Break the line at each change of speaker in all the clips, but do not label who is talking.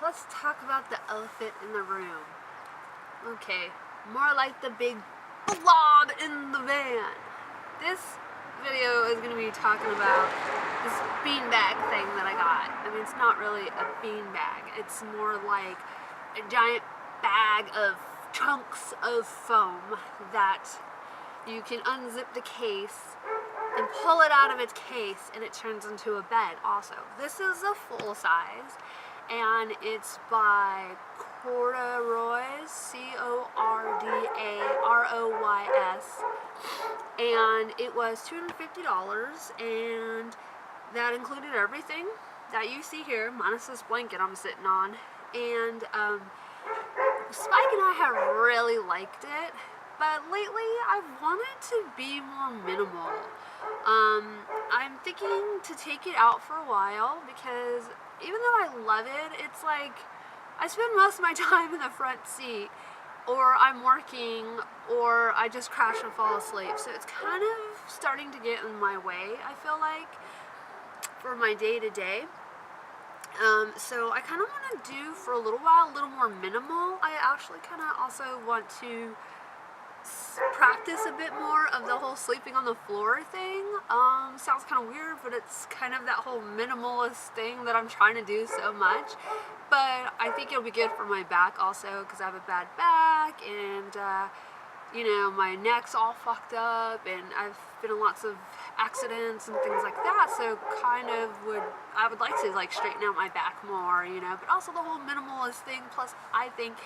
let's talk about the elephant in the room. Okay, more like the big blob in the van. This video is going to be talking about this beanbag thing that I got. I mean, it's not really a beanbag. It's more like a giant bag of chunks of foam that you can unzip the case and pull it out of its case, and it turns into a bed also. This is a full size, and it's by Corda, C-O-R-D-A-R-O-Y-S, and it was $250, and that included everything that you see here, minus this blanket I'm sitting on. And Spike and I have really liked it, but lately I've wanted to be more minimal. I'm thinking to take it out for a while, because even though I love it, it's like I spend most of my time in the front seat, or I'm working, or I just crash and fall asleep. So it's kind of starting to get in my way, I feel like, for my day-to-day. So I kind of want to do for a little while a little more minimal. I actually kind of also want to practice a bit more of the whole sleeping on the floor thing. Sounds kind of weird, but it's kind of that whole minimalist thing that I'm trying to do so much. But I think it'll be good for my back also, because I have a bad back, and you know, my neck's all fucked up, and I've been in lots of accidents and things like that. So I would like to like straighten out my back more, you know. But also the whole minimalist thing. Plus, I think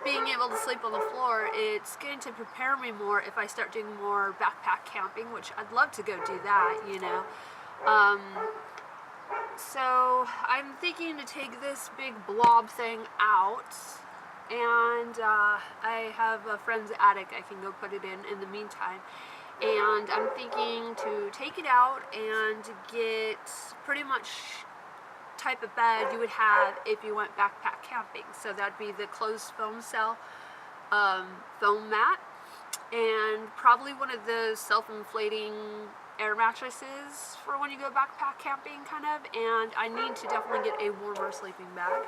being able to sleep on the floor, it's going to prepare me more if I start doing more backpack camping, which I'd love to go do that, you know. So I'm thinking to take this big blob thing out, and I have a friend's attic I can go put it in the meantime. And I'm thinking to take it out and get pretty much type of bed you would have if you went backpack camping. So that'd be the closed foam cell foam mat, and probably one of those self-inflating air mattresses for when you go backpack camping, kind of. And I need to definitely get a warmer sleeping bag.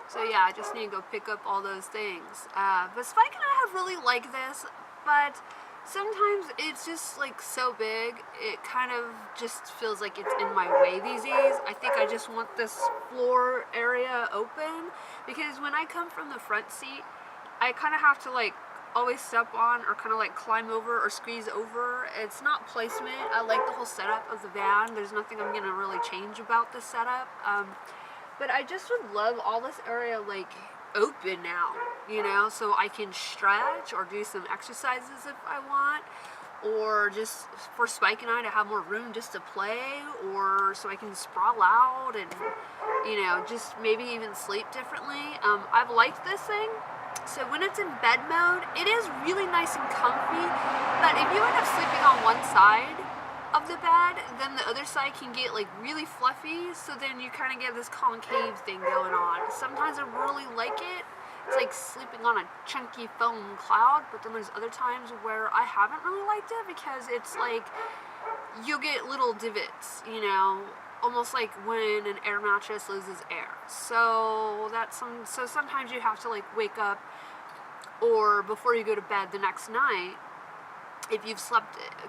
So yeah, I just need to go pick up all those things. But Spike and I have really liked this, but sometimes it's just like so big, it kind of just feels like it's in my way these days. I think I just want this floor area open, because when I come from the front seat, I kind of have to like always step on or kind of like climb over or squeeze over. It's not placement. I like the whole setup of the van. There's nothing I'm gonna really change about this setup. But I just would love all this area like open now, you know, so I can stretch or do some exercises if I want, or just for Spike and I to have more room just to play, or so I can sprawl out and, you know, just maybe even sleep differently. I've liked this thing. So when it's in bed mode, it is really nice and comfy, but if you end up sleeping on one side of the bed, then the other side can get like really fluffy, so then you kind of get this concave thing going on. Sometimes I really like it. It's like sleeping on a chunky foam cloud, but then there's other times where I haven't really liked it, because it's like you'll get little divots, you know, almost like when an air mattress loses air. So sometimes you have to like wake up, or before you go to bed the next night, if you've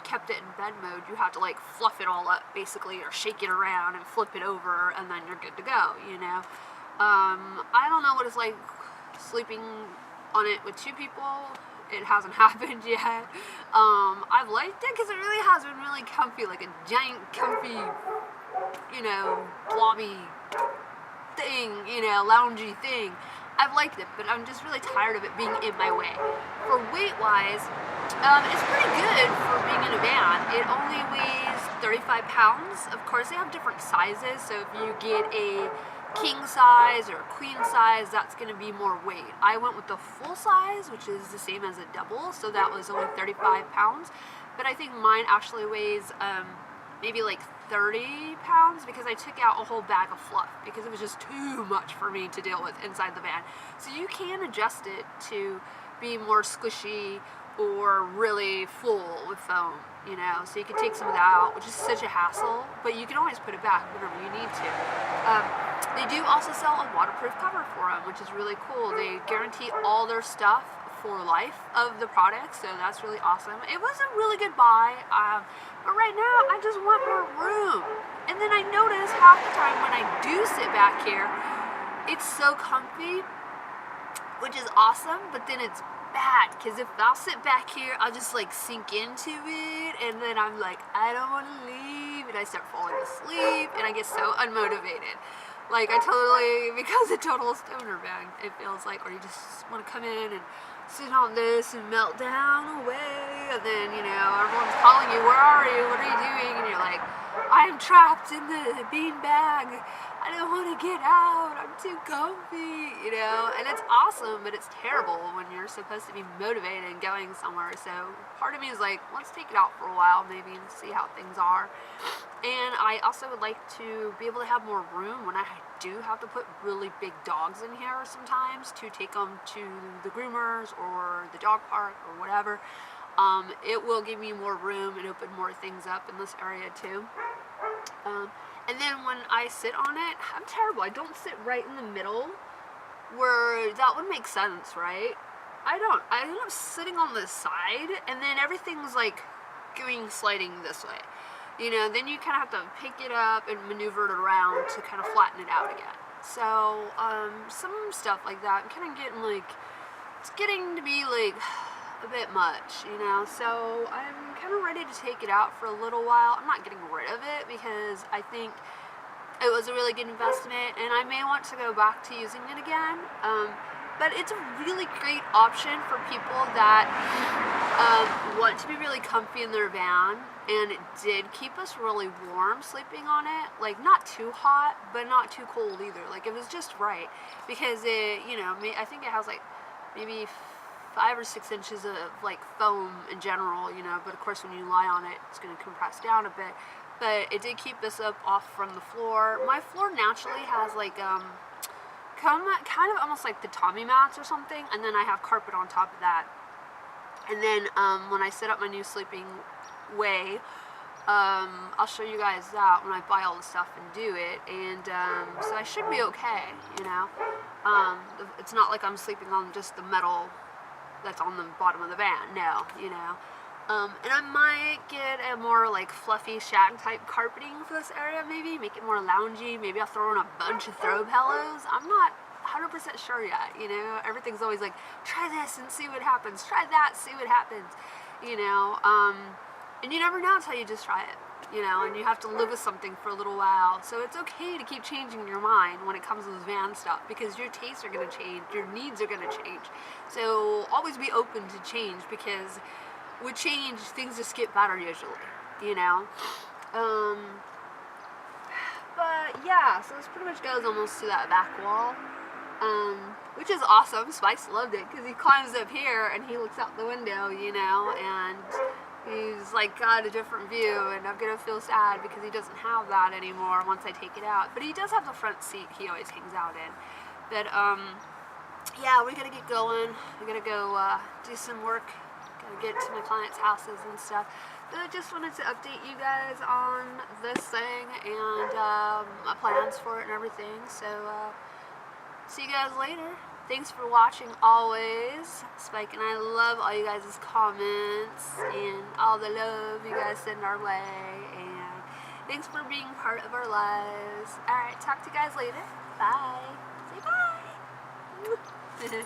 kept it in bed mode, you have to like fluff it all up basically, or shake it around and flip it over, and then you're good to go, you know. I don't know what it's like sleeping on it with two people. It hasn't happened yet. I've liked it because it really has been really comfy, like a giant comfy, you know, blobby thing, you know, loungy thing. I've liked it, but I'm just really tired of it being in my way. For weight-wise, it's pretty good for being in a van. It only weighs 35 pounds. Of course, they have different sizes, so if you get a king size or queen size, that's going to be more weight. I went with the full size, which is the same as a double, so that was only 35 pounds. But I think mine actually weighs maybe like 30 pounds, because I took out a whole bag of fluff because it was just too much for me to deal with inside the van. So you can adjust it to be more squishy or really full with foam, you know, so you can take some of that out, which is such a hassle, but you can always put it back whenever you need to. They do also sell a waterproof cover for them, which is really cool. They guarantee all their stuff for life of the product, so that's really awesome. It was a really good buy, but right now I just want more room. And then I notice half the time when I do sit back here, it's so comfy, which is awesome, but then it's bad, because if I'll sit back here, I'll just like sink into it, and then I'm like, I don't want to leave, and I start falling asleep, and I get so unmotivated. Like, I totally, because a total stoner bag, it feels like, or you just want to come in and sit on this and melt down away, and then, you know, everyone's calling you, where are you, what are you doing, and you're like, I am trapped in the bean bag, I don't want to get out, I'm too comfy, you know, and it's awesome, but it's terrible when you're supposed to be motivated and going somewhere. So part of me is like, let's take it out for a while maybe and see how things are. And I also would like to be able to have more room when I do have to put really big dogs in here sometimes to take them to the groomers or the dog park or whatever. It will give me more room and open more things up in this area too. And then when I sit on it, I'm terrible. I don't sit right in the middle where that would make sense, right? I don't. I end up sitting on the side, and then everything's like sliding this way. You know, then you kind of have to pick it up and maneuver it around to kind of flatten it out again. So, some stuff like that, I'm kind of getting like, it's getting to be like a bit much, you know, so I'm kind of ready to take it out for a little while. I'm not getting rid of it because I think it was a really good investment, and I may want to go back to using it again, but it's a really great option for people that want to be really comfy in their van, and it did keep us really warm sleeping on it, like not too hot, but not too cold either, like it was just right, because it, you know, I think it has like maybe 5 or 6 inches of like foam in general, you know, but of course when you lie on it, it's going to compress down a bit, but it did keep this up off from the floor. My floor naturally has like, kind of almost like the Tommy mats or something, and then I have carpet on top of that, and then when I set up my new sleeping way, I'll show you guys that when I buy all the stuff and do it, and so I should be okay, you know. It's not like I'm sleeping on just the metal that's on the bottom of the van, no, you know. And I might get a more like fluffy shag type carpeting for this area, maybe make it more loungy. Maybe I'll throw in a bunch of throw pillows. I'm not 100% sure yet, you know. Everything's always like, try this and see what happens, try that, see what happens, you know. And you never know until you just try it, you know, and you have to live with something for a little while. So it's okay to keep changing your mind when it comes to this van stuff, because your tastes are going to change, your needs are going to change. So always be open to change, because with change, things just get better usually, you know. But yeah, so this pretty much goes almost to that back wall, which is awesome. Spice loved it because he climbs up here and he looks out the window, you know, and he's like got a different view, and I'm gonna feel sad because he doesn't have that anymore once I take it out. But he does have the front seat he always hangs out in. But yeah, we gotta get going. We gotta go do some work. Gotta get to my clients' houses and stuff. But I just wanted to update you guys on this thing and my plans for it and everything. So see you guys later. Thanks for watching always. Spike and I love all you guys' comments and all the love you guys send our way. And thanks for being part of our lives. Alright, talk to you guys later. Bye. Say bye.